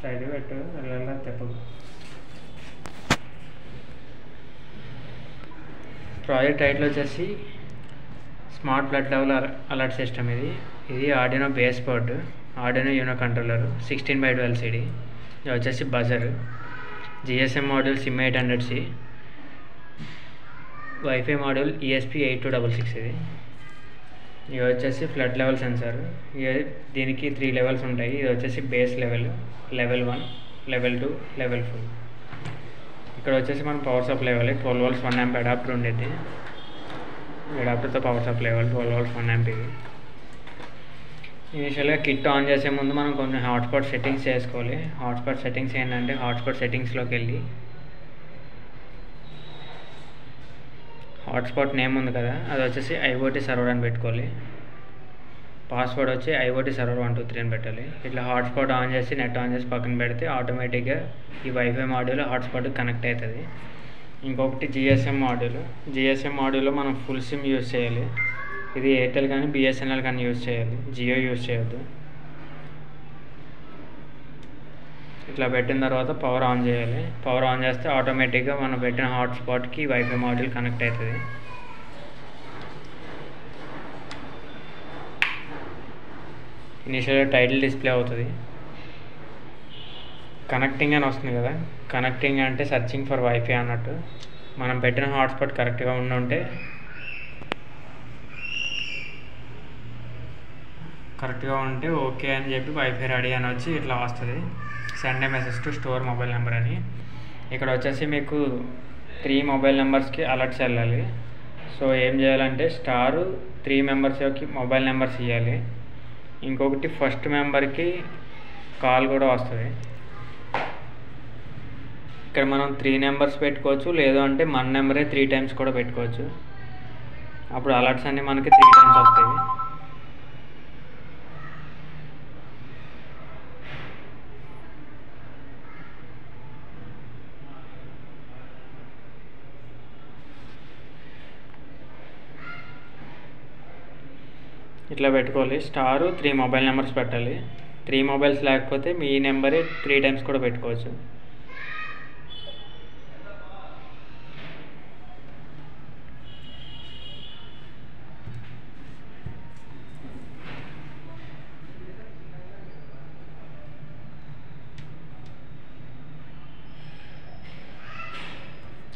Straight పెట్టు వెళ్ళాలి తెప్పదు. ప్రాజెక్ట్ టైటిల్ వచ్చేసి smart flood level alert system. ఇది Arduino base board, Arduino Uno controller, 16x12 LCD. ఇది వచ్చేసి buzzer, GSM module SIM 800C, WiFi module ESP8266. ఇది వచ్చేసి ఫ్లడ్ లెవెల్ సెన్సార్. దీనికి 3 లెవెల్స్ ఉంటాయి. ఇది వచ్చేసి base level, level 1, level 2, level 4. ఇక్కడ వచ్చేసి మనం పవర్ సప్లై ఇవ్వాలి. 12 volts 1 amp అడాప్టర్ ఉండేది. అడాప్టర్తో పవర్ సప్లై ఇవ్వాలి. 12 volts 1 amp. ఇది ఇనిషియల్గా కిట్ ఆన్ చేసే ముందు మనం కొన్ని హాట్స్పాట్ సెట్టింగ్స్ చేసుకోవాలి. హాట్స్పాట్ సెట్టింగ్స్ ఏంటంటే హాట్స్పాట్ సెట్టింగ్స్లోకి వెళ్ళి హాట్స్పాట్ నేమ్ ఉంది కదా, అది వచ్చేసి IoT సర్వర్ అని పెట్టుకోవాలి. పాస్వర్డ్ వచ్చి IoT సర్వర్ 123 అని పెట్టాలి. ఇట్లా హాట్స్పాట్ ఆన్ చేసి నెట్ ఆన్ చేసి పక్కన పెడితే ఆటోమేటిక్గా ఈ వైఫై మాడ్యూల్ హాట్స్పాట్కి కనెక్ట్ అవుతుంది. ఇంకొకటి GSM మాడ్యూల్లో మనం ఫుల్ సిమ్ యూజ్ చేయాలి. ఇది ఎయిర్టెల్ కానీ BSNL కానీ యూజ్ చేయాలి, జియో యూజ్ చేయొద్దు. ఇట్లా పెట్టిన తర్వాత పవర్ ఆన్ చేయాలి. పవర్ ఆన్ చేస్తే ఆటోమేటిక్గా మనం పెట్టిన హాట్స్పాట్కి వైఫై మాడ్యూల్ కనెక్ట్ అవుతుంది. ఇనిషియల్గా టైటిల్ డిస్ప్లే అవుతుంది. కనెక్టింగ్ అని వస్తుంది కదా, కనెక్టింగ్ అంటే సర్చింగ్ ఫర్ వైఫై అన్నట్టు. మనం పెట్టిన హాట్స్పాట్ కరెక్ట్గా ఉంటే ఓకే అని చెప్పి వైఫై రెడీ అని వచ్చి ఇట్లా వస్తుంది. Send A message to store mobile number అని. ఇక్కడ వచ్చేసి మీకు 3 మొబైల్ నెంబర్స్కి అలర్ట్స్ వెళ్ళాలి. సో ఏం చేయాలంటే *3 మెంబర్స్ యొక్క మొబైల్ నెంబర్స్ ఇవ్వాలి. ఇంకొకటి ఫస్ట్ మెంబర్కి కాల్ కూడా వస్తుంది. ఇక్కడ మనం 3 నెంబర్స్ పెట్టుకోవచ్చు, లేదు అంటే మన నెంబరే 3 times కూడా పెట్టుకోవచ్చు. అప్పుడు అలర్ట్స్ అన్నీ మనకి 3 times వస్తాయి. ఇట్లా పెట్టుకోవాలి. *3 మొబైల్ నెంబర్స్ పెట్టాలి. 3 మొబైల్స్ లేకపోతే మీ నెంబరే 3 times కూడా పెట్టుకోవచ్చు.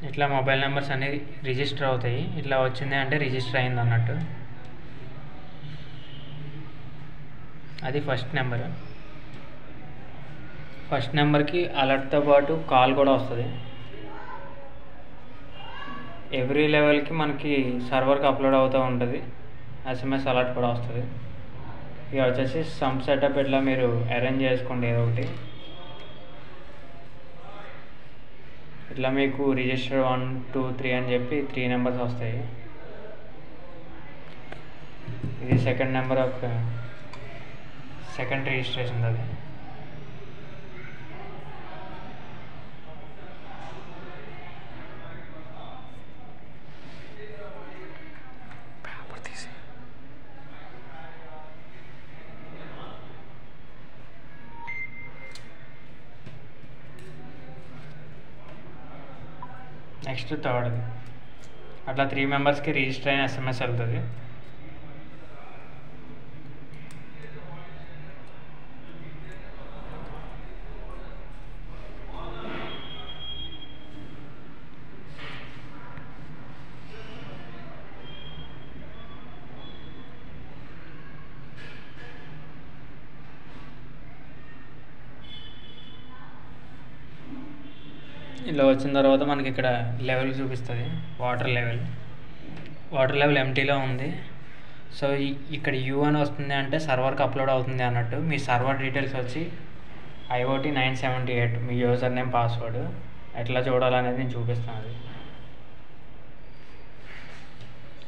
ఇట్లా మొబైల్ నెంబర్స్ అనేవి రిజిస్టర్ అవుతాయి. ఇట్లా వచ్చింది అంటే రిజిస్టర్ అయింది అన్నట్టు. అది ఫస్ట్ నెంబర్కి అలర్ట్తో పాటు కాల్ కూడా వస్తుంది. ఎవ్రీ లెవెల్కి మనకి సర్వర్కి అప్లోడ్ అవుతూ ఉంటుంది. SMS అలర్ట్ కూడా వస్తుంది. ఇక వచ్చేసి సమ్ సెటప్ ఇట్లా మీరు అరేంజ్ చేసుకోండి ఏదో ఒకటి. ఇట్లా మీకు రిజిస్టర్ 1, 2, 3 అని చెప్పి 3 నెంబర్స్ వస్తాయి. ఇది సెకండ్ రిజిస్ట్రేషన్. అది నెక్స్ట్ థర్డ్. అట్లా 3 మెంబర్స్కి రిజిస్టర్ అయిన SMS వెళ్తుంది. ఇలా వచ్చిన తర్వాత మనకి ఇక్కడ లెవెల్ చూపిస్తుంది. వాటర్ లెవెల్ ఎంటీలో ఉంది. సో ఇక్కడ U అని వస్తుంది అంటే సర్వర్కి అప్లోడ్ అవుతుంది అన్నట్టు. మీ సర్వర్ డీటెయిల్స్ వచ్చి IoT 978 మీ యూజర్ నేమ్, పాస్వర్డ్. ఎట్లా చూడాలనేది నేను చూపిస్తాను. అది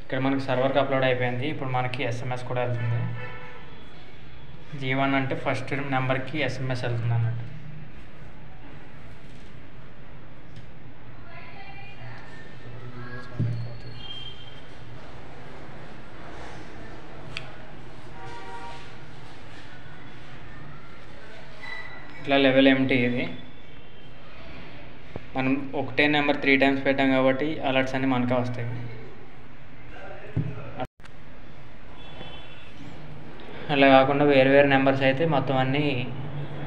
ఇక్కడ మనకి సర్వర్కి అప్లోడ్ అయిపోయింది. ఇప్పుడు మనకి SMS కూడా వెళ్తుంది. G1 అంటే ఫస్ట్ నెంబర్కి SMS వెళ్తుంది అన్నట్టు. ఇట్లా లెవెల్ ఎంటీ ఇది. మనం ఒకటే నెంబర్ 3 times పెట్టాం కాబట్టి అలర్ట్స్ అన్నీ మనకే వస్తాయి. అలా కాకుండా వేరు వేరు నెంబర్స్ అయితే మొత్తం అన్నీ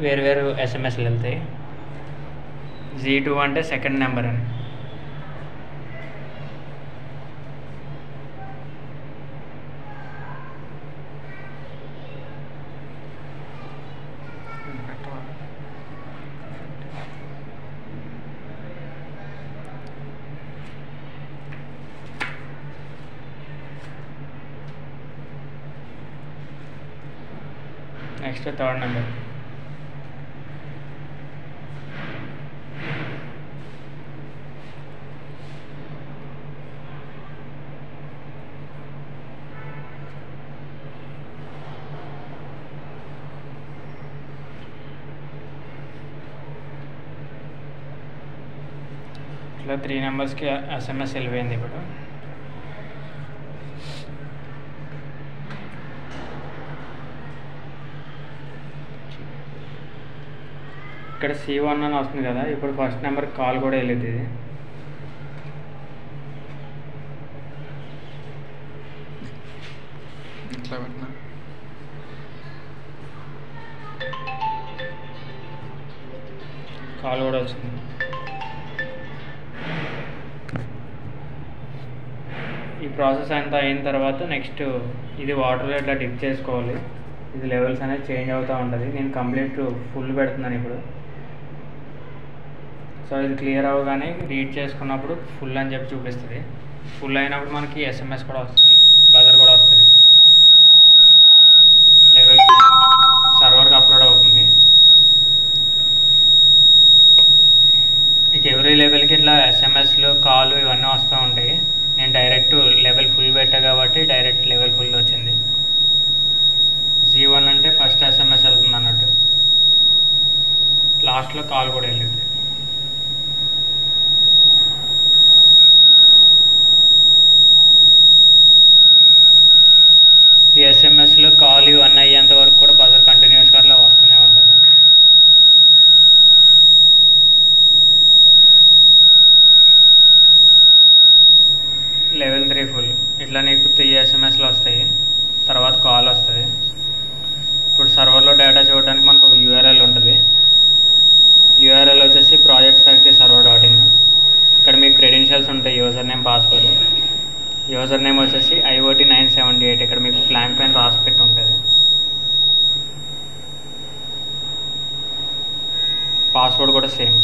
వేరు వేరు ఎస్ఎంఎస్లు వెళ్తాయి. Z2 అంటే సెకండ్ నెంబర్ అని. Next third number. ఇట్లా 3 నెంబర్స్కి ఎస్ఎంఎస్ వెళ్ళిపోయింది. ఇప్పుడు ఇక్కడ C1 అని వస్తుంది కదా, ఇప్పుడు ఫస్ట్ నెంబర్ కాల్ కూడా వెళ్ళేది. ఇది ఇట్లా పెట్టినా కాల్ కూడా వచ్చింది. ఈ ప్రాసెస్ అంతా అయిన తర్వాత నెక్స్ట్ ఇది వాటర్లో ఇట్లా డిప్ చేసుకోవాలి. ఇది లెవెల్స్ అనేది చేంజ్ అవుతూ ఉంటుంది. నేను కంప్లీట్ ఫుల్ పెడుతున్నాను ఇప్పుడు. సో ఇది క్లియర్ అవ్వగానే రీడ్ చేసుకున్నప్పుడు ఫుల్ అని చెప్పి చూపిస్తుంది. ఫుల్ అయినప్పుడు మనకి ఎస్ఎంఎస్ కూడా వస్తుంది, బజర్ కూడా వస్తుంది. లెవెల్ సర్వర్కి అప్లోడ్ అవుతుంది. ఇక ఎవ్రీ లెవెల్కి ఇట్లా ఎస్ఎంఎస్లు కాల్ ఇవన్నీ వస్తూ ఉంటాయి. నేను డైరెక్ట్ లెవెల్ ఫుల్ పెట్టా కాబట్టి డైరెక్ట్ లెవెల్ ఫుల్ వచ్చింది. Z1 అంటే ఫస్ట్ ఎస్ఎంఎస్ వెళ్తుంది అన్నట్టు. లాస్ట్లో కాల్ కూడా వెళ్ళింది. ఈ ఎస్ఎంఎస్లో కాల్ ఇవన్నీ అయ్యేంత వరకు కూడా బజర్ కంటిన్యూస్గా అట్లా వస్తూనే ఉంటుంది. Level 3 full. ఇట్లా నీకు 3 ఎస్ఎంఎస్లు వస్తాయి, తర్వాత కాల్ వస్తుంది. ఇప్పుడు సర్వర్లో డేటా చూడడానికి మనకు ఒక యూఆర్ఎల్ ఉంటుంది. యూఆర్ఎల్ వచ్చేసి projectsfactory.server.in. ఇక్కడ మీకు క్రెడెన్షియల్స్ ఉంటాయి, user name, password. User name వచ్చేసి IoT978. ఇక్కడ మీకు ప్లాంక్ పైన రాసి పెట్టి ఉంటుంది. పాస్వర్డ్ కూడా సేమ్.